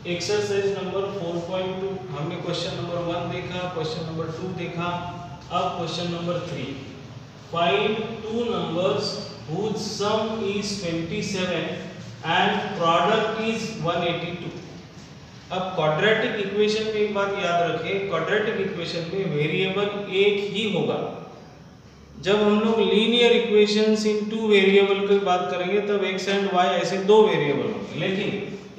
Exercise number 4.2 हमने question number 1 देखा, question number 2 देखा। अब question number 3, find two numbers whose sum is 27 and product is 182। अब quadratic equation में एक बात याद रखें, क्वाड्रेटिक इक्वेशन में वेरिएबल एक ही होगा। जब हम लोग लीनियर इक्वेशंस इन टू वेरिएबल की बात करेंगे तब एक्स एंड वाई ऐसे दो वेरिएबल होंगे, लेकिन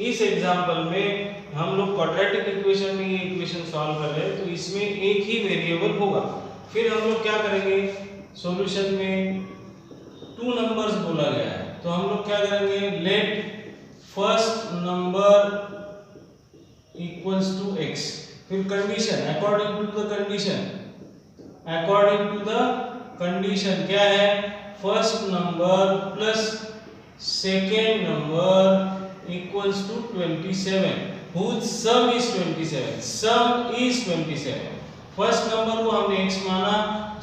इस एग्जांपल में हम लोग क्वाड्रेटिक इक्वेशन में ये इक्वेशन सॉल्व कर रहे हैं तो इसमें एक ही वेरिएबल होगा। फिर हम लोग क्या करेंगे, सॉल्यूशन में टू नंबर्स बोला गया है तो हम लोग क्या करेंगे, let first number equals to X, फिर condition according to the condition, according to the condition क्या है, first number plus second number equals to 27 whose sum is 27, sum is 27। First number को हमने x माना,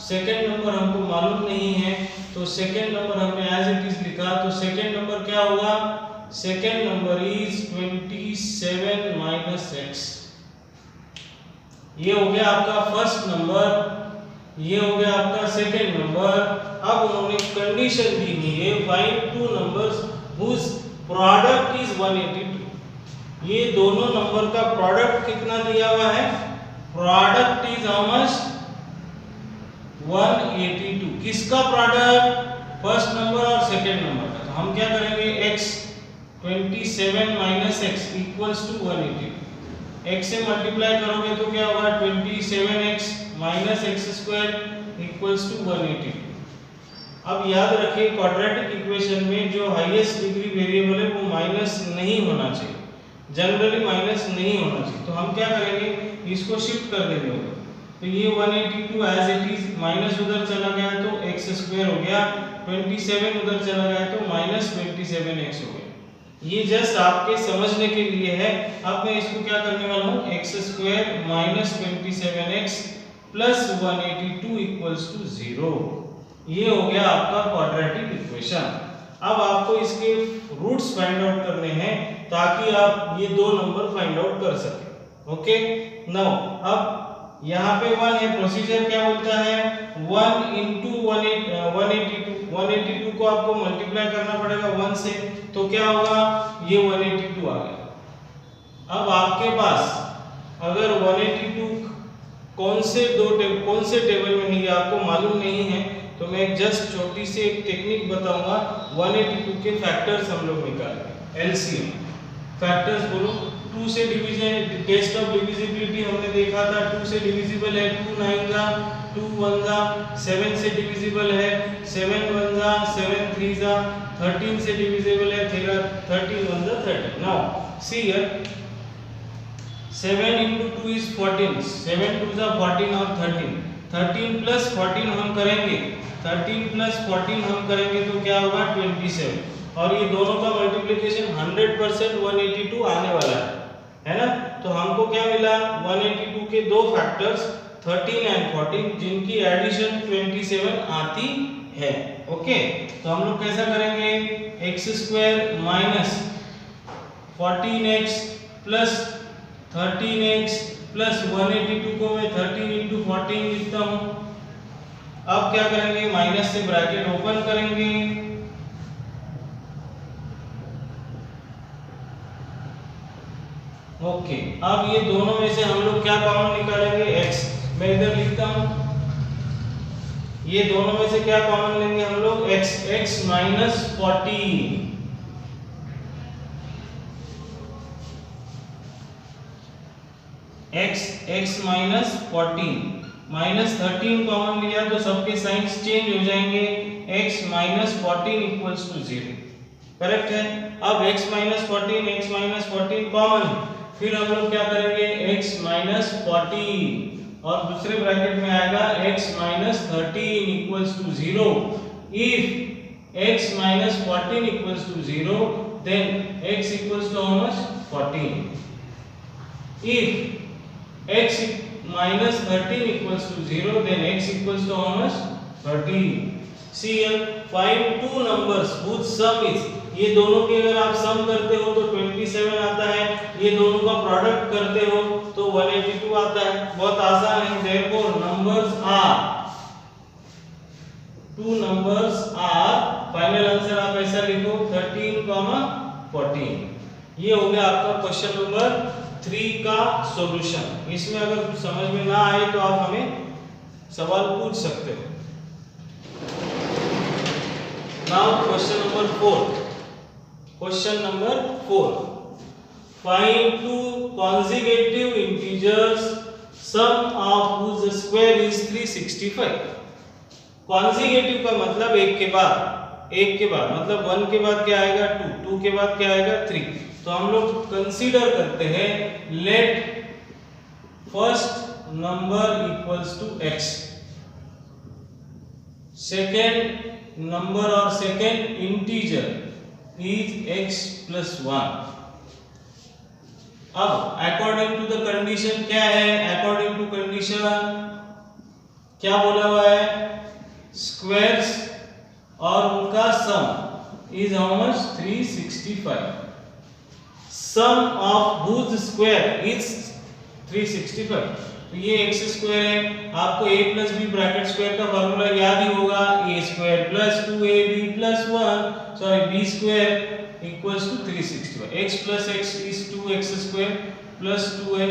सेकेंड नंबर हमको मालूम नहीं है तो सेकेंड नंबर हमने एज इट इज लिखा, तो सेकेंड नंबर क्या होगा, second number is 27 minus x। ये हो गया आपका फर्स्ट नंबर, ये हो गया आपका सेकेंड नंबर। अब उन्होंने कंडीशन दी हुई है, find two numbers whose product is 182। ये दोनों नंबर का प्रोडक्ट कितना दिया हुआ है, प्रोडक्ट इज हाउ मच, 182। किसका प्रोडक्ट, फर्स्ट नंबर और सेकंड नंबर का। तो हम क्या करेंगे, x 27 minus x equals to 182। x से मल्टीप्लाई करोगे तो क्या होगा, 27x minus x square equals to 182। अब याद रखिए क्वाड्रेटिक इक्वेशन में जो हाईएस्ट डिग्री वेरिएबल है वो माइनस नहीं होना चाहिए, जनरली माइनस नहीं होना चाहिए। तो हम क्या करेंगे, इसको शिफ्ट कर देंगे उधर, तो ये 182 एज इट इज, माइनस उधर चला गया तो x स्क्वायर हो गया, 27 उधर चला गया तो माइनस 27x हो गया। ये जस्ट आपके समझने के लिए है। अब मैं इसको क्या करने वाला हूँ, x square minus 27x plus 182 equals to 0। ये हो गया आपका क्वाड्रेटिक इक्वेशन। अब आपको इसके रूट्स फाइंड आउट करने हैं ताकि आप ये दो नंबर फाइंड आउट कर सकें। ओके, नाउ अब यहाँ पे 1 है, प्रोसीजर क्या बोलता है, 1 इंटू 182 को आपको मल्टीप्लाई करना पड़ेगा 1 से, तो क्या होगा, ये 182 आ गया। अब आपके पास अगर 182 कौन से टेबल में है ये आपको मालूम नहीं है तो मैं जस्ट छोटी सी एक टेक्निक बताऊंगा। 182 के फैक्टर्स हम लोग निकालेंगे, एलसीएम फैक्टर्स बोलो। 2 से डिवीजन, टेस्ट ऑफ डिविजिबिलिटी हमने देखा था, 2 से डिविजिबल है 2 9 जा 2 1 जा, 7 से डिविजिबल है 7 1 जा 7 3 जा, 13 से डिविजिबल है 13 1 जा 13। Now see here 7 into 2 is 14, 7 2 जा 14 और 13 प्लस 14 हम करेंगे, 13 प्लस 14 हम करेंगे तो क्या होगा 27, और ये दोनों का मल्टीप्लिकेशन 100% 182 आने वाला है ना। तो हमको क्या मिला, 182 के दो फैक्टर्स 13 एंड 14 जिनकी एडिशन 27 आती है। ओके, तो हम लोग कैसा करेंगे, x square minus 14x plus 13x plus 182 को मैं 13 इंटू 14 लिखता हूं। अब क्या करेंगे, माइनस से ब्रैकेट ओपन करेंगे, ओके। अब ये दोनों में से हम लोग क्या कॉमन निकालेंगे, x। मैं इधर लिखता हूं, ये दोनों में से क्या कॉमन लेंगे हम लोग, x minus 14, x minus 14 minus 13 common लिया तो सबके साइंस चेंज हो जाएंगे, x minus 14 equals to 0। Correct है। अब x माइनस 14 कॉमन, फिर हम लोग क्या करेंगे, x माइनस 14 और दूसरे ब्रैकेट में आएगा x minus 13 equals to 0। If x minus 14 equals to 0 then x equals to how much, 14। If x minus 13 equals to 0 then x equals to how much, 13। see here, find two numbers whose sum is, ये दोनों के अगर आप सम करते हो तो 27 आता है ये दोनों का प्रोडक्ट करते हो तो 182 आता है। बहुत आसान है। therefore numbers are, two numbers are, final answer आप ऐसा लिखो 13, 14। ये हो गया आपका क्वेश्चन नंबर 3 का सॉल्यूशन। इसमें अगर कुछ समझ में ना आए तो आप हमें सवाल पूछ सकते हो। Now question number 4। Question number 4, find two consecutive integers sum of whose square is 365। consecutive का मतलब एक के बाद मतलब 1 के बाद क्या आएगा 2, 2 के बाद क्या आएगा 3। तो हम लोग कंसीडर करते हैं let first number equals to x, second number और second integer is x plus 1। अब अकॉर्डिंग टू द कंडीशन क्या है, अकॉर्डिंग टू कंडीशन क्या बोला हुआ है, स्क्वायर्स और उनका sum is how much 365। Sum of whose square is 365। तो ये x स्क्वायर है। आपको a plus b bracket square का फार्मूला याद ही होगा, a square plus 2ab plus 1 sorry b square equals to 365। x plus x is 2x square plus 2x,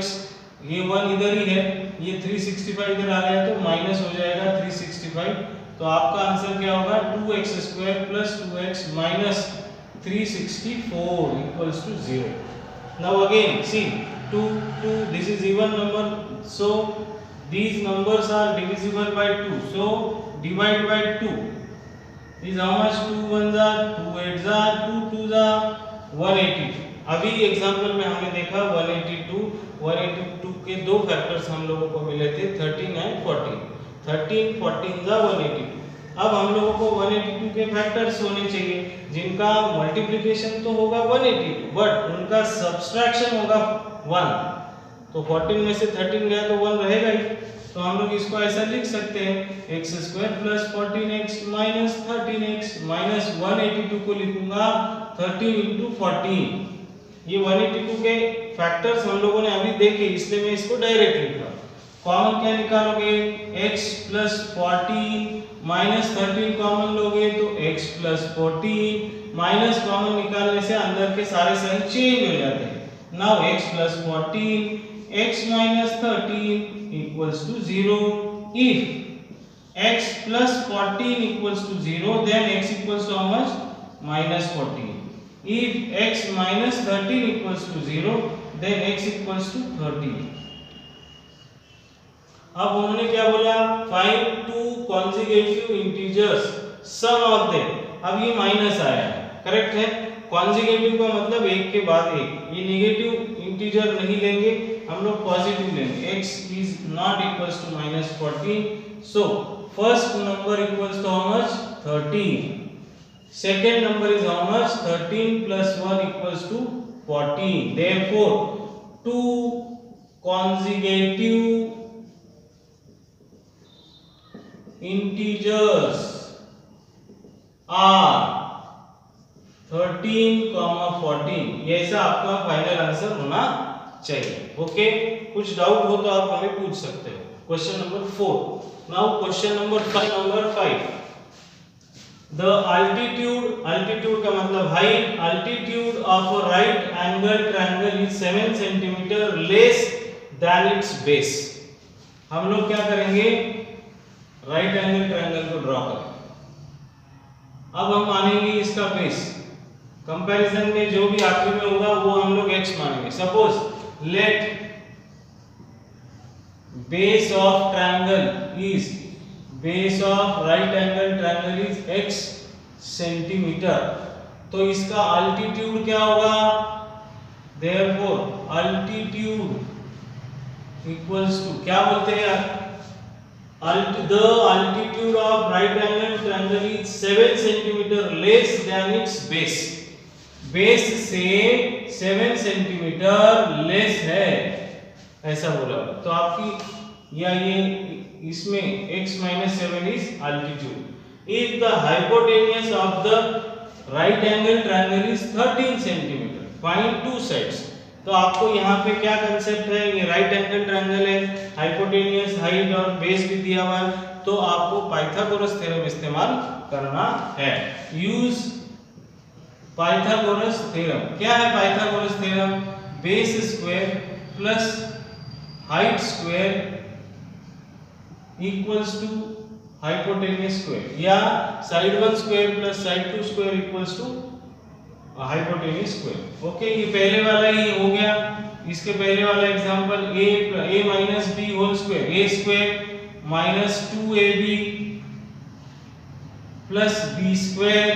ये 1 इधर ही है, ये 365 इधर आ गया तो माइनस हो जाएगा 365। तो आपका आंसर क्या होगा 2x square plus 2x minus 364 equals to 0। Now again see 2 2, this is even number, so these numbers are divisible by 2, so divide by 2 is how much, 2 1s are 2 8s are 2 2s are 182। अभी example में हमने देखा 182 के दो factors हम लोगों को मिले थे 13 एंड 14, 13 14 जा 182। अब हम लोगों को 182 के फैक्टर्स होने चाहिए जिनका मल्टीप्लिकेशन तो होगा 182 बट उनका सब्सट्रैक्शन होगा 1। तो 14 में से 13 गया तो 1 रहेगा ही। तो हम लोग इसको ऐसा लिख सकते हैं x square plus 14x minus 13x minus 182 को लिखूंगा 13 इंटू 14। ये 182 के फैक्टर्स हम लोगों ने अभी देखे इसलिए मैं इसको डायरेक्ट लिखा। कॉमन क्या निकालोगे, x प्लस 14 माइनस 13 कॉमन लोगे तो x प्लस 14 माइनस कॉमन निकालने से अंदर के सारे साइन चेंज हो जाते हैं। Now x plus 14 x minus 13 equals to 0. If x plus 14 equals to 0, then x equals to how much? Minus 14. If x minus 13 equals to 0, then x equals to 13. अब उन्होंने क्या बोला, find two consecutive integers sum of them. अब ये minus आया है, correct है। कॉन्जिगेटिव का मतलब एक के बाद एक, ये नेगेटिव इंटीजर नहीं लेंगे हम लोग, पॉजिटिव लेंगे। x is not equals to minus 14, so first number equals to how much 13, second number is how much 13 plus 1 equals to 14, therefore two consecutive integers are 13, 14। ये ऐसा आपका फाइनल आंसर होना चाहिए। ओके, कुछ डाउट हो तो आप हमें पूछ सकते हो। Question number 4। Now question number 5। The altitude का मतलब height, altitude of a right angle triangle is 7 centimetre less than it's base. हम लोग क्या करेंगे, राइट एंगल ट्रायंगल को ड्रॉ करें। अब हम मानेंगे इसका बेस, कंपैरिजन में जो भी आखिर में होगा वो हम लोग x मानेंगे। Suppose let base of triangle is, base of right angle triangle is x centimetre, तो इसका अल्टीट्यूड क्या होगा, देयरफॉर अल्टीट्यूड इक्वल्स टू क्या बोलते हैं, the altitude of right angle triangle is 7 centimeter less than its base। Base से 7 centimetre less है ऐसा बोला। तो आपकी या ये इसमें x minus 7 is altitude। If the hypotenuse of the right angle triangle is 13 centimeter, find two sides। तो आपको यहाँ पे क्या कंसेप्ट है, ये राइट एंगल ट्रायंगल है, हाइपोटेनियस, हाइट और बेस भी दिया हुआ है, तो आपको पाइथागोरस थ्योरम इस्तेमाल करना है। Use Pythagoras theorem. क्या है Pythagoras theorem? Base square plus height square equals to hypotenuse square, या side 1 square plus side 2 square equals to hypotenuse square. Okay, ये पहले वाला ही हो गया। इसके पहले वाला example a minus b whole square, a square minus 2ab plus b square.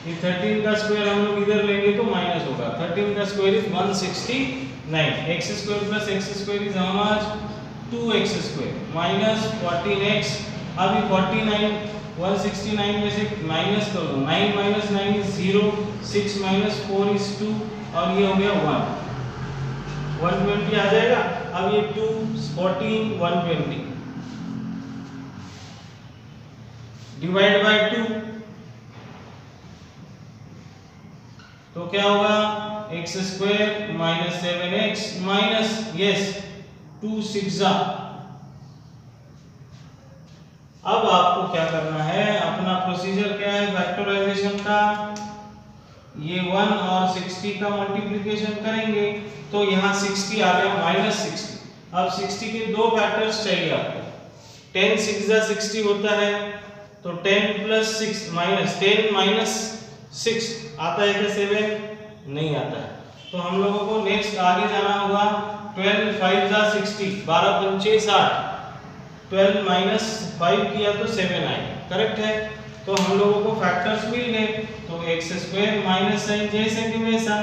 ये 13 का स्क्वायर हम लोग इधर लेंगे तो माइनस होगा। 13 का square is 169, x square plus x square is how much 2x square minus 14x। अब ये 49 169 में से माइनस कर दो, 9 माइनस 9 इज 0, 6 माइनस 4 इज 2 और ये हो गया 1, 120 आ जाएगा। अब ये 2 14 120 डिवाइड बाय 2, तो क्या होगा x square minus 7x minus yes 2 6 जा। अब आपको क्या करना है, अपना प्रोसीजर क्या है फैक्टराइजेशन का, ये 1 और 60 का मल्टीप्लिकेशन करेंगे तो यहाँ 60 आ गया माइनस 60। अब 60 के दो फैक्टर्स चाहिए आपको, 10 6 जा 60 होता है, तो 10 प्लस 6 माइनस 10 माइनस 6 आता है क्या 7? नहीं आता है। तो हम लोगों को नेक्स्ट आगे जाना होगा, 12 5 जा 60, 12 पंचे 60, 12 माइनस 5 किया तो 7 आए, करेक्ट है। तो हम लोगों को फैक्टर्स मिल गए, तो x स्क्वायर माइनस साइन जैसे कि वैसा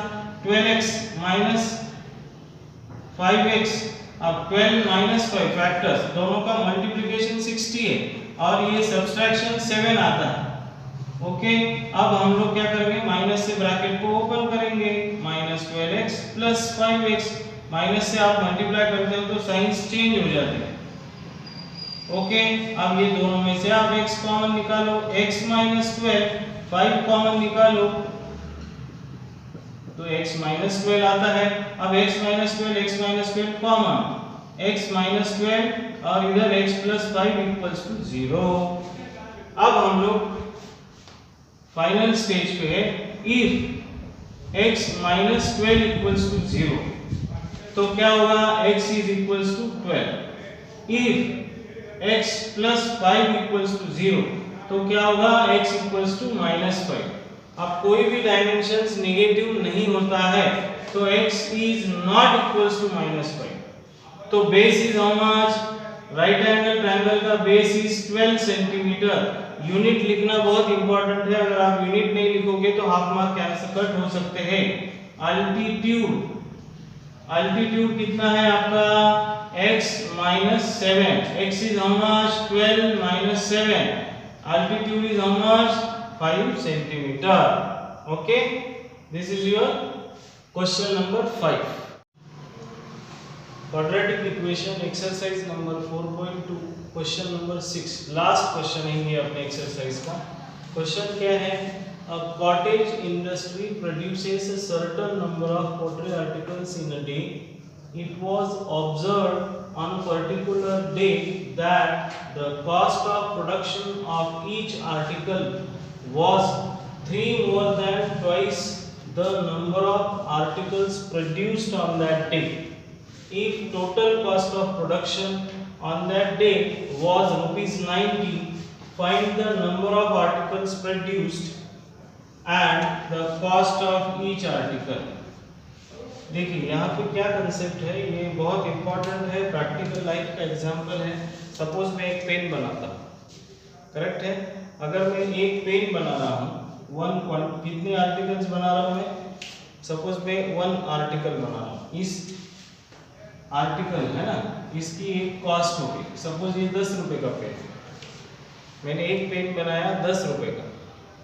12x माइनस 5x। अब 12 माइनस 5 फैक्टर्स दोनों का मल्टीप्लिकेशन 60 है और ये सब्सट्रैक्शन 7 आता है। ओके, अब हम लोग क्या करेंगे, माइनस से ब्रैकेट को ओपन करेंगे, minus 12x plus 5x, minus से आप मल्टीप्लाई करते हो तो साइंस चेंज हो जाते हैं। ओके, अब ये दोनों में से आप x कॉमन निकालो, x माइनस 12 5 कॉमन निकालो तो x माइनस 12 आता है। अब x minus 12 common, x minus 12 और इधर x प्लस 5 इक्वल्स टू 0। अब हम लोग फाइनल स्टेज पे है, if x minus 12 equals to 0 तो क्या होगा, x is equals to 12। If x plus 5 equals to 0 तो क्या होगा, x इक्वल्स टू माइनस 5। अब कोई भी डायमेंशंस नेगेटिव नहीं होता है तो x is not equals to minus 5। तो base is how much, right angle triangle का बेस इज 12 सेंटीमीटर। यूनिट लिखना बहुत इंपॉर्टेंट है, अगर आप यूनिट नहीं लिखोगे तो हाफ मार्क कैंसिल कट हो सकते हैं। अल्टीट्यूड, अल्टीट्यूड कितना है आपका, x minus 7, x is how much 12 minus 7, altitude is how much 5 centimeter. Okay, this is your question number 5. Quadratic equation exercise number 4.2 question number 6, last question है ये अपने exercise का। question क्या है, a cottage industry produces a certain number of pottery articles in a day. It was observed on a particular day that the cost of production of each article was 3 more than twice the number of articles produced on that day. If total cost of production on that day was ₹90, find the number of articles produced and the cost of each article. देखिए यहाँ पे क्या concept है, ये बहुत important है, practical life का example है। सपोज मैं एक पेन बनाता हूँ, करेक्ट है। अगर मैं एक पेन बना रहा हूँ, कितने आर्टिकल्स बना रहा हूँ मैं, सपोज मैं 1 आर्टिकल बना रहा हूँ। इस आर्टिकल है ना, इसकी एक कॉस्ट होगी, सपोज ये 10 रुपए का पेन, मैंने एक पेन बनाया 10 रुपए का,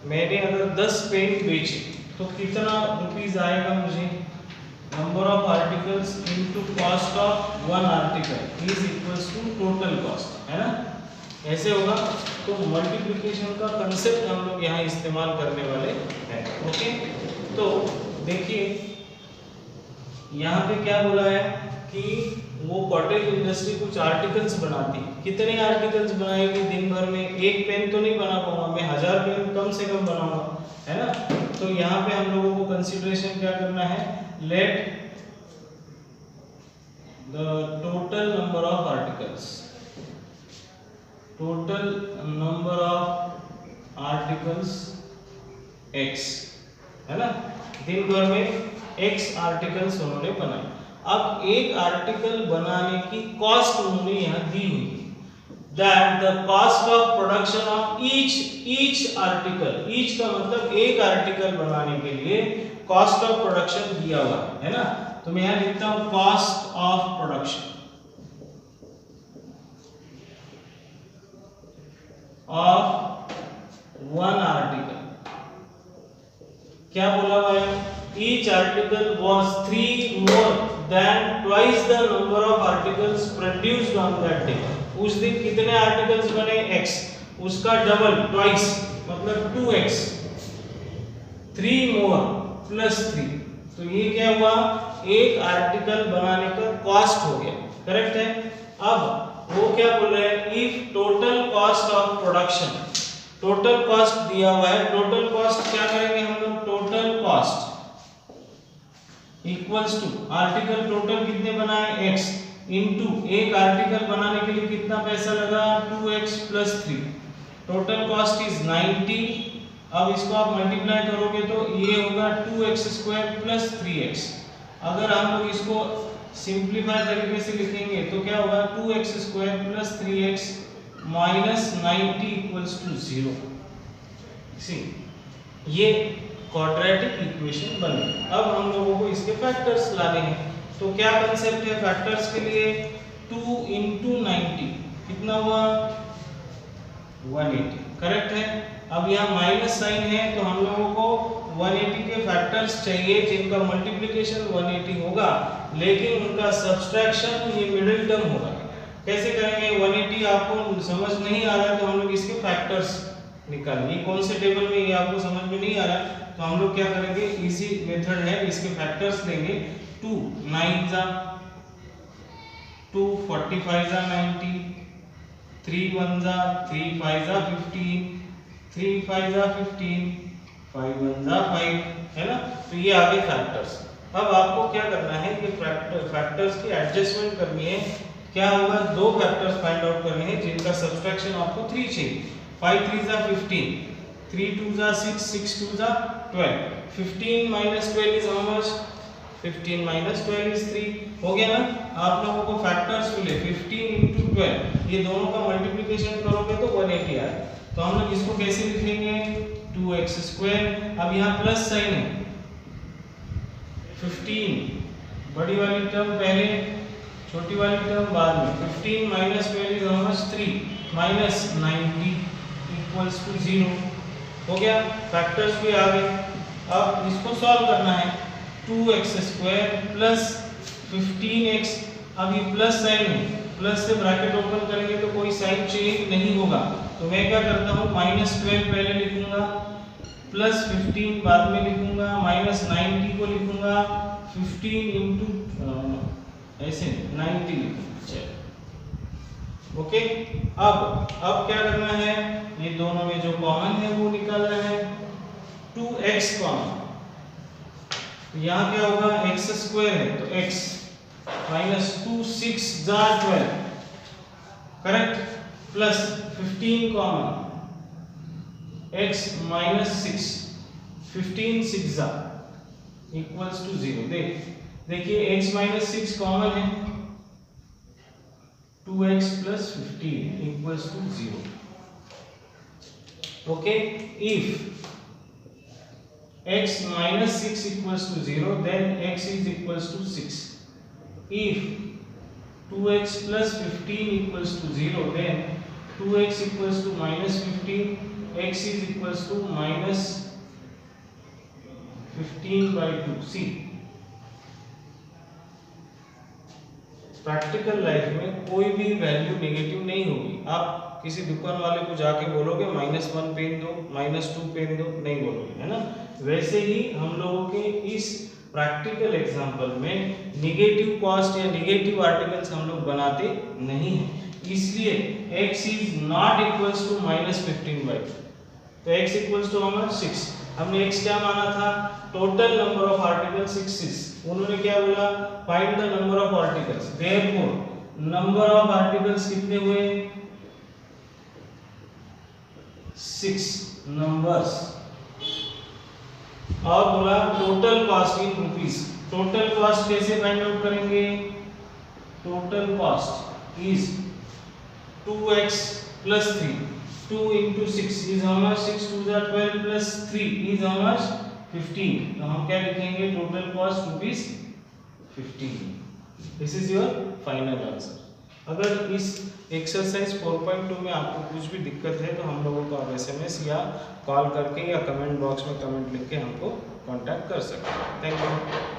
मैंने अगर 10 पेन बेचे तो कितना रुपीज आएगा मुझे, number of articles into cost of one article is equals to total cost, है ना, ऐसे होगा। तो मल्टीप्लिकेशन का कंसेप्ट हम लोग यहाँ इस्तेमाल करने वाले हैं। ओके, तो देखिए यहाँ पे क्या बोला है कि वो कॉटेज इंडस्ट्री कुछ आर्टिकल्स बनाती है। कितने आर्टिकल्स बनाएगी दिन भर में? एक पेन तो नहीं बना पाऊंगा मैं, 1000 पेन कम से कम बनाऊंगा, है ना। तो यहाँ पे हम लोगों को कंसीडरेशन क्या करना है, let the total number of articles, total number of articles x, है ना। दिन भर में x आर्टिकल्स उन्होंने बनाए। अब एक आर्टिकल बनाने की कॉस्ट उन्होंने यहाँ दी हुई है, that the cost of production of each article, each का मतलब एक आर्टिकल बनाने के लिए कॉस्ट ऑफ प्रोडक्शन दिया हुआ है ना। तो मैं यहाँ लिखता हूँ cost of production of one article. क्या बोला हुआ है, each article was 3 more than twice the number of articles produced on that day। उस दिन कितने आर्टिकल्स बने, x, उसका डबल, ट्वाइस मतलब 2x, 3 मोर प्लस 3। तो ये क्या हुआ, एक आर्टिकल बनाने का कॉस्ट हो गया, करेक्ट है। अब वो क्या बोल रहे हैं, if total cost of production, total cost दिया हुआ है, टोटल कॉस्ट क्या करेंगे हम लोग, total cost equals to article total कितने बनाए x इनटू एक आर्टिकल बनाने के लिए कितना पैसा लगा 2x plus 3, total cost is 90। अब इसको आप मल्टीप्लाई करोगे तो ये होगा 2x स्क्वायर प्लस 3x। अगर हम लोग इसको सिंपलीफाई तरीके से लिखेंगे तो क्या होगा 2x square plus 3x minus 90 equals to 0। See ये क्वाड्रेटिक इक्वेशन बन गई। अब हम लोगों को इसके फैक्टर्स लाने हैं। तो क्या कंसेप्ट है फैक्टर्स के लिए, 2 into 90 कितना हुआ 180, करेक्ट है। अब यहाँ माइनस साइन है तो हम लोगों को 180 के फैक्टर्स चाहिए जिनका मल्टीप्लिकेशन 180 होगा, लेकिन उनका सब्सट्रैक्शन ये मिडिल टर्म होगा। कैसे करेंगे, 180 आपको समझ नहीं आ रहा है तो हम लोग इसके फैक्टर्स निकालेंगे। कौन से टेबल में ये आपको समझ में नहीं आ रहा है तो हम लोग क्या करेंगे, इजी मेथड है, इसके फैक्टर्स लेंगे। 2 9 जा 2, 45 जा 90, 3 1 जा 3, 5 जा 15, 3 5 जा 15, 5 1 जा 5, है ना। तो ये आ गए फैक्टर्स। अब आपको क्या करना है, ये फैक्टर्स की एडजस्टमेंट करनी है। क्या होगा, दो फैक्टर्स फाइंड आउट करने हैं जिनका सब्सट्रैक्शन आपको 3 चाहिए। 5 3 जा 15, 3 2 जा 6, 6 2 जा 12, 15 minus 12 is how much, 15 minus 12 is 3। हो गया ना। आप लोगों को फैक्टर्स मिले 15 into 12, ये दोनों का मल्टीप्लिकेशन करोगे तो 180 आए। तो हम लोग इसको कैसे लिखेंगे, 2x स्क्वायर। अब यहाँ प्लस साइन है, 15 बड़ी वाली टर्म पहले, छोटी वाली टर्म बाद में। 15 minus 12 is how much, 3 minus 90 equals to 0। हो गया, फैक्टर्स भी आ गए। अब इसको सॉल्व करना है, 2x स्क्वायर प्लस 15x। अब ये प्लस साइन है, प्लस से ब्रैकेट ओपन करेंगे तो कोई साइन चेंज नहीं होगा, तो मैं क्या करता हूँ, -12 पहले लिखूंगा, प्लस 15 बाद में लिखूंगा, माइनस 90 को लिखूंगा 15 इंटू ऐसे 90 लिखूंगा। चलो ओके। अब क्या करना है, ये दोनों में जो कॉमन है वो निकालना है, 2x कॉमन। यहाँ क्या होगा, x स्क्वायर है तो x माइनस 2 6 जा 12, correct, plus 15 common, x minus 6, 15 6 जा इक्वल्स टू 0। देखिए x माइनस 6 कॉमन है, 2x plus 15 equals to 0। Okay, if x minus 6 equals to 0, then x is equals to 6. If 2x plus 15 equals to 0, then 2x equals to minus 15, x is equals to minus 15 by 2. See, practical life में कोई भी value negative नहीं होगी। आप किसी दुकान वाले को जाके बोलोगे -1 पेन दो, -2 पेन दो, नहीं बोलोगे, है ना। वैसे ही हम लोगों के इस प्रैक्टिकल एग्जांपल में निगेटिव कॉस्ट या निगेटिव आर्टिकल्स हम लोग बनाते नहीं हैं, इसलिए x is not equals to -15/2। तो x इक्वल्स टू हमारा 6, हमने x क्या माना था, टोटल नंबर ऑफ आर्टिकल्स 6। उन्होंने क्या बोला, find the number of articles, therefore number of articles कितने हुए, 6 नंबर्स। और बोला total cost in rupees. Total cost कैसे फाइंड आउट करेंगे, total cost is 2x plus 3, 2 into 6 is how much, 6 2 are 12 plus 3 is how much, 15। तो हम क्या लिखेंगे, total cost rupees 15। This is your final answer. अगर इस एक्सरसाइज 4.2 में आपको कुछ भी दिक्कत है तो हम लोगों को आप SMS या कॉल करके या कमेंट बॉक्स में कमेंट लिख के हमको कांटेक्ट कर सकते हैं। Thank you.